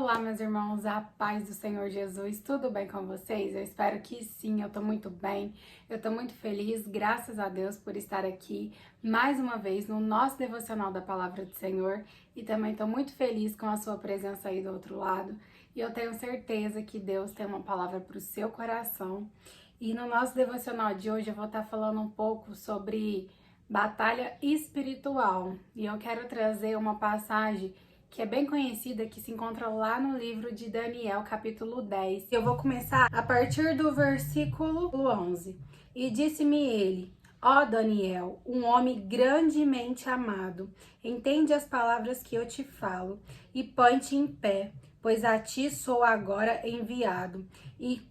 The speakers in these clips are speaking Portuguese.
Olá, meus irmãos, a paz do Senhor Jesus, tudo bem com vocês? Eu espero que sim, eu tô muito bem, eu tô muito feliz, graças a Deus por estar aqui mais uma vez no nosso devocional da Palavra do Senhor e também tô muito feliz com a sua presença aí do outro lado e eu tenho certeza que Deus tem uma palavra para o seu coração. E no nosso devocional de hoje eu vou estar falando um pouco sobre batalha espiritual e eu quero trazer uma passagem que é bem conhecida, que se encontra lá no livro de Daniel, capítulo 10. Eu vou começar a partir do versículo 11. E disse-me ele: Ó Daniel, um homem grandemente amado, entende as palavras que eu te falo e põe-te em pé, pois a ti sou agora enviado. E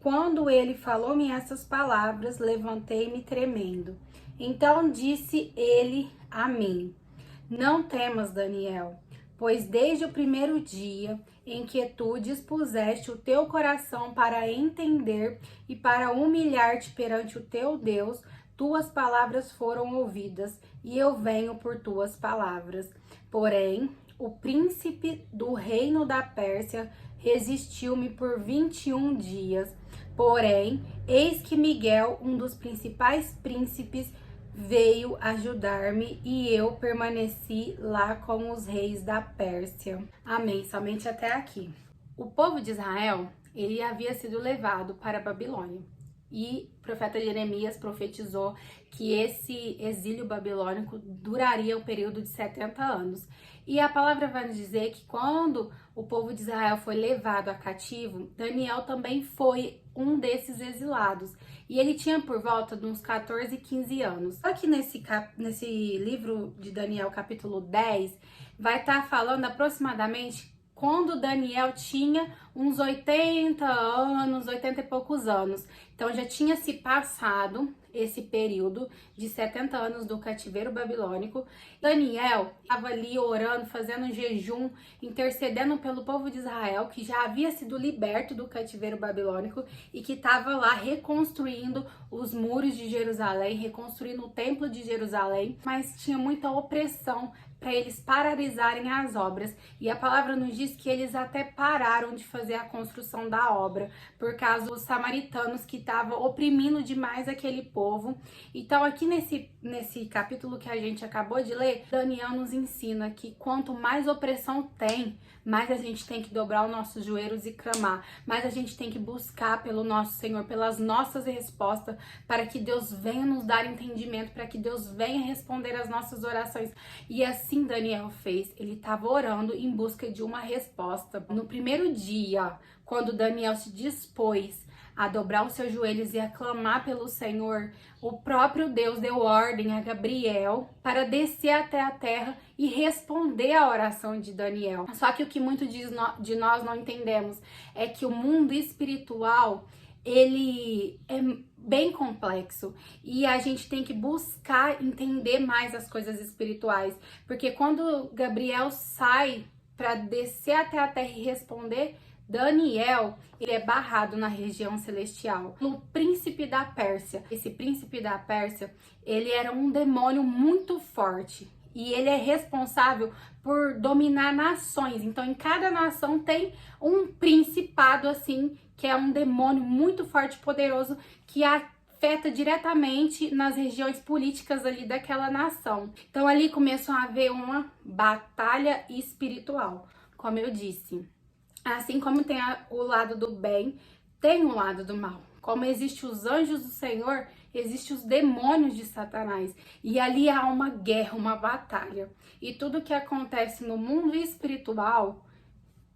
quando ele falou-me essas palavras, levantei-me tremendo. Então disse ele a mim: Não temas, Daniel, pois desde o primeiro dia em que tu dispuseste o teu coração para entender e para humilhar-te perante o teu Deus, tuas palavras foram ouvidas, e eu venho por tuas palavras. Porém, o príncipe do reino da Pérsia resistiu-me por 21 dias. Porém, eis que Miguel, um dos principais príncipes, veio ajudar-me e eu permaneci lá com os reis da Pérsia. Amém. Somente até aqui. O povo de Israel, ele havia sido levado para a Babilônia. E o profeta Jeremias profetizou que esse exílio babilônico duraria um período de 70 anos. E a palavra vai nos dizer que quando o povo de Israel foi levado a cativo, Daniel também foi um desses exilados. E ele tinha por volta de uns 14, 15 anos. Só que nesse livro de Daniel, capítulo 10, vai estar falando aproximadamente quando Daniel tinha uns 80 anos, 80 e poucos anos. Então já tinha se passado esse período de 70 anos do cativeiro babilônico. Daniel estava ali orando, fazendo um jejum, intercedendo pelo povo de Israel, que já havia sido liberto do cativeiro babilônico e que estava lá reconstruindo os muros de Jerusalém, reconstruindo o templo de Jerusalém, mas tinha muita opressão para eles paralisarem as obras. E a palavra nos diz que eles até pararam de fazer a construção da obra, por causa dos samaritanos que estavam oprimindo demais aquele povo. Então aqui nesse capítulo que a gente acabou de ler, Daniel nos ensina que quanto mais opressão tem, mais a gente tem que dobrar os nossos joelhos e clamar, mais a gente tem que buscar pelo nosso Senhor, pelas nossas respostas, para que Deus venha nos dar entendimento, para que Deus venha responder as nossas orações. E assim Daniel fez, ele estava orando em busca de uma resposta. No primeiro dia, quando Daniel se dispôs a dobrar os seus joelhos e a clamar pelo Senhor, o próprio Deus deu ordem a Gabriel para descer até a terra e responder à oração de Daniel. Só que o que muitos de nós não entendemos é que o mundo espiritual, ele é bem complexo e a gente tem que buscar entender mais as coisas espirituais, porque quando Gabriel sai para descer até a terra e responder, Daniel, ele é barrado na região celestial, no príncipe da Pérsia. Esse príncipe da Pérsia, ele era um demônio muito forte e ele é responsável por dominar nações. Então, em cada nação tem um principado assim, que é um demônio muito forte e poderoso que afeta diretamente nas regiões políticas ali daquela nação. Então, ali começou a haver uma batalha espiritual, como eu disse. Assim como tem o lado do bem, tem o lado do mal. Como existem os anjos do Senhor, existem os demônios de Satanás. E ali há uma guerra, uma batalha. E tudo que acontece no mundo espiritual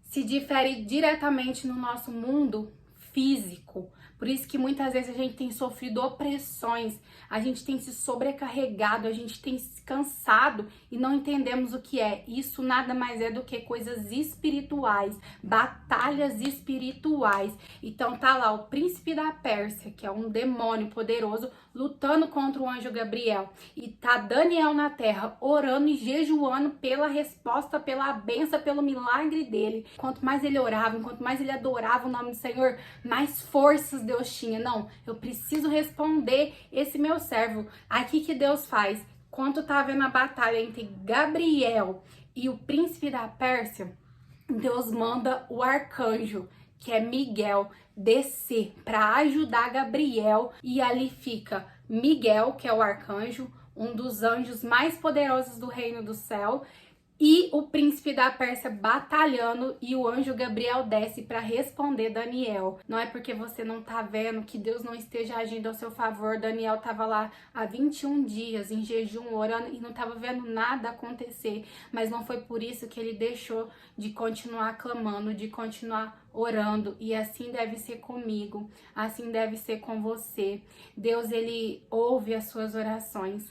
se difere diretamente no nosso mundo físico. Por isso que muitas vezes a gente tem sofrido opressões, a gente tem se sobrecarregado, a gente tem se cansado e não entendemos o que é. Isso nada mais é do que coisas espirituais, batalhas espirituais. Então tá lá o príncipe da Pérsia, que é um demônio poderoso, lutando contra o anjo Gabriel. E tá Daniel na terra, orando e jejuando pela resposta, pela bênção, pelo milagre dele. Quanto mais ele orava, quanto mais ele adorava o nome do Senhor, mais forças Deus tinha. Não, eu preciso responder esse meu servo. Aqui que Deus faz, quando tá havendo a batalha entre Gabriel e o príncipe da Pérsia, Deus manda o arcanjo, que é Miguel, descer para ajudar Gabriel, e ali fica Miguel, que é o arcanjo, um dos anjos mais poderosos do reino do céu, e o príncipe da Pérsia batalhando, e o anjo Gabriel desce para responder Daniel. Não é porque você não tá vendo que Deus não esteja agindo ao seu favor. Daniel tava lá há 21 dias em jejum, orando, e não tava vendo nada acontecer, mas não foi por isso que ele deixou de continuar clamando, de continuar orando. E assim deve ser comigo, assim deve ser com você. Deus, ele ouve as suas orações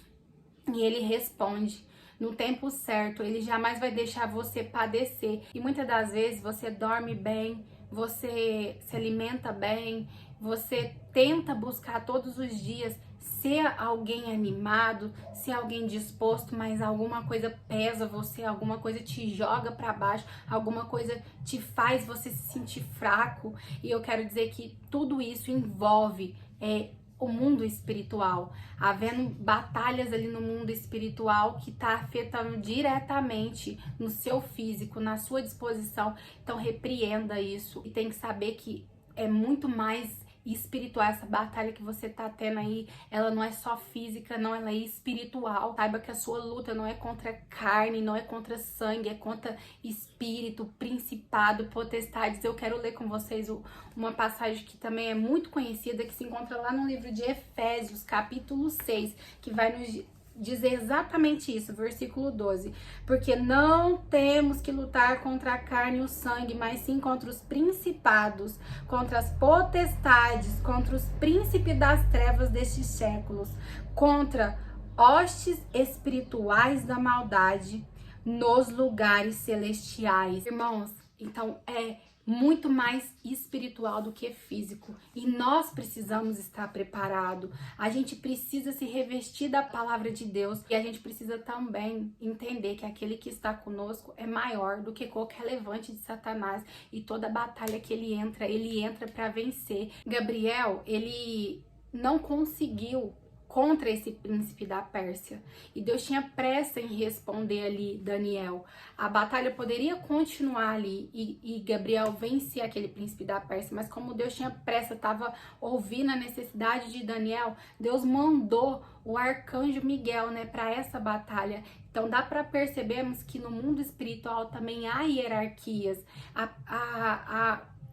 e ele responde no tempo certo. Ele jamais vai deixar você padecer. E muitas das vezes você dorme bem, você se alimenta bem, você tenta buscar todos os dias ser alguém animado, ser alguém disposto, mas alguma coisa pesa você, alguma coisa te joga para baixo, alguma coisa te faz você se sentir fraco. E eu quero dizer que tudo isso envolve o mundo espiritual, havendo batalhas ali no mundo espiritual que está afetando diretamente no seu físico, na sua disposição. Então repreenda isso e tem que saber que é muito mais espiritual. Essa batalha que você tá tendo aí, ela não é só física, não, ela é espiritual. Saiba que a sua luta não é contra carne, não é contra sangue, é contra espírito, principado, potestades. Eu quero ler com vocês uma passagem que também é muito conhecida, que se encontra lá no livro de Efésios, capítulo 6, que vai nos dizer exatamente isso, versículo 12. Porque não temos que lutar contra a carne e o sangue, mas sim contra os principados, contra as potestades, contra os príncipes das trevas destes séculos, contra hostes espirituais da maldade nos lugares celestiais. Irmãos, então é muito mais espiritual do que físico, e nós precisamos estar preparados. A gente precisa se revestir da palavra de Deus, e a gente precisa também entender que aquele que está conosco é maior do que qualquer levante de Satanás, e toda batalha que ele entra para vencer. Gabriel, ele não conseguiu contra esse príncipe da Pérsia, e Deus tinha pressa em responder ali Daniel. A batalha poderia continuar ali e Gabriel vencer aquele príncipe da Pérsia, mas como Deus tinha pressa, estava ouvindo a necessidade de Daniel, Deus mandou o arcanjo Miguel, né, para essa batalha. Então dá para percebermos que no mundo espiritual também há hierarquias,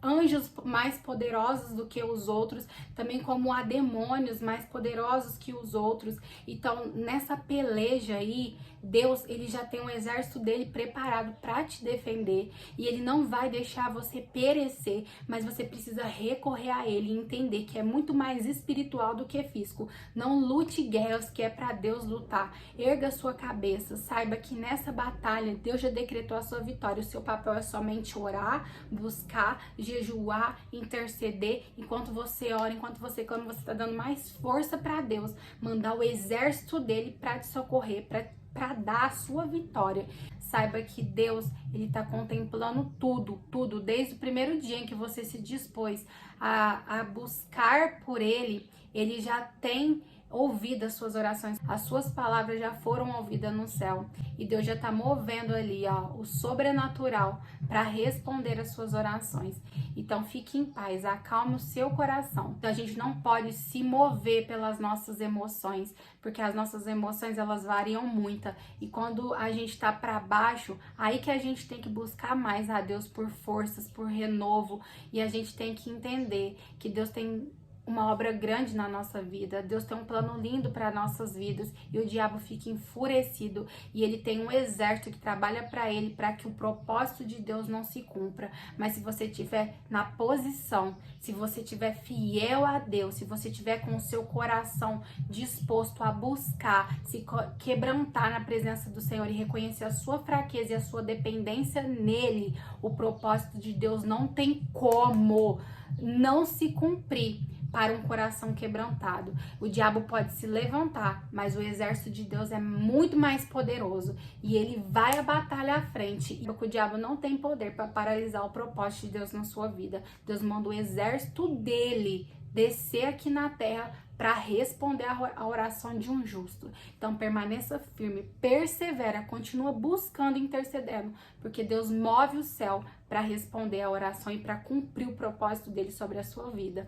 anjos mais poderosos do que os outros, também como há demônios mais poderosos que os outros. Então, nessa peleja aí, Deus, ele já tem um exército dele preparado para te defender, e ele não vai deixar você perecer, mas você precisa recorrer a ele e entender que é muito mais espiritual do que físico. Não lute guerras que é para Deus lutar. Erga sua cabeça, saiba que nessa batalha Deus já decretou a sua vitória. O seu papel é somente orar, buscar, jejuar, interceder. Enquanto você ora, enquanto você clama, você está dando mais força para Deus mandar o exército dele para te socorrer, para dar a sua vitória. Saiba que Deus, ele está contemplando tudo, desde o primeiro dia em que você se dispôs a buscar por ele. Ele já tem ouvido as suas orações, as suas palavras já foram ouvidas no céu, e Deus já está movendo ali, ó, o sobrenatural para responder as suas orações. Então fique em paz, acalme o seu coração. Então, a gente não pode se mover pelas nossas emoções, porque as nossas emoções, elas variam muito, e quando a gente está para baixo, aí que a gente tem que buscar mais a Deus por forças, por renovo, e a gente tem que entender que Deus tem uma obra grande na nossa vida. Deus tem um plano lindo para nossas vidas, e o diabo fica enfurecido, e ele tem um exército que trabalha para ele, para que o propósito de Deus não se cumpra. Mas se você estiver na posição, se você estiver fiel a Deus, se você estiver com o seu coração disposto a buscar, se quebrantar na presença do Senhor e reconhecer a sua fraqueza e a sua dependência nele, o propósito de Deus não tem como não se cumprir para um coração quebrantado. O diabo pode se levantar, mas o exército de Deus é muito mais poderoso, e ele vai à batalha à frente. E o diabo não tem poder para paralisar o propósito de Deus na sua vida. Deus manda o exército dele descer aqui na terra para responder a oração de um justo. Então permaneça firme, persevera, continua buscando e intercedendo, porque Deus move o céu para responder a oração e para cumprir o propósito dele sobre a sua vida.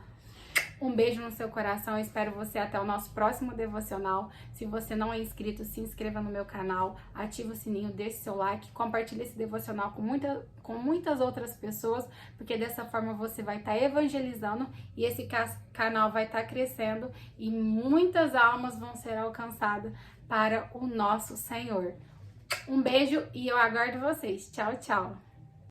Um beijo no seu coração, eu espero você até o nosso próximo devocional. Se você não é inscrito, se inscreva no meu canal, ative o sininho, deixe seu like, compartilhe esse devocional com muitas outras pessoas, porque dessa forma você vai estar evangelizando e esse canal vai estar crescendo e muitas almas vão ser alcançadas para o nosso Senhor. Um beijo e eu aguardo vocês. Tchau, tchau!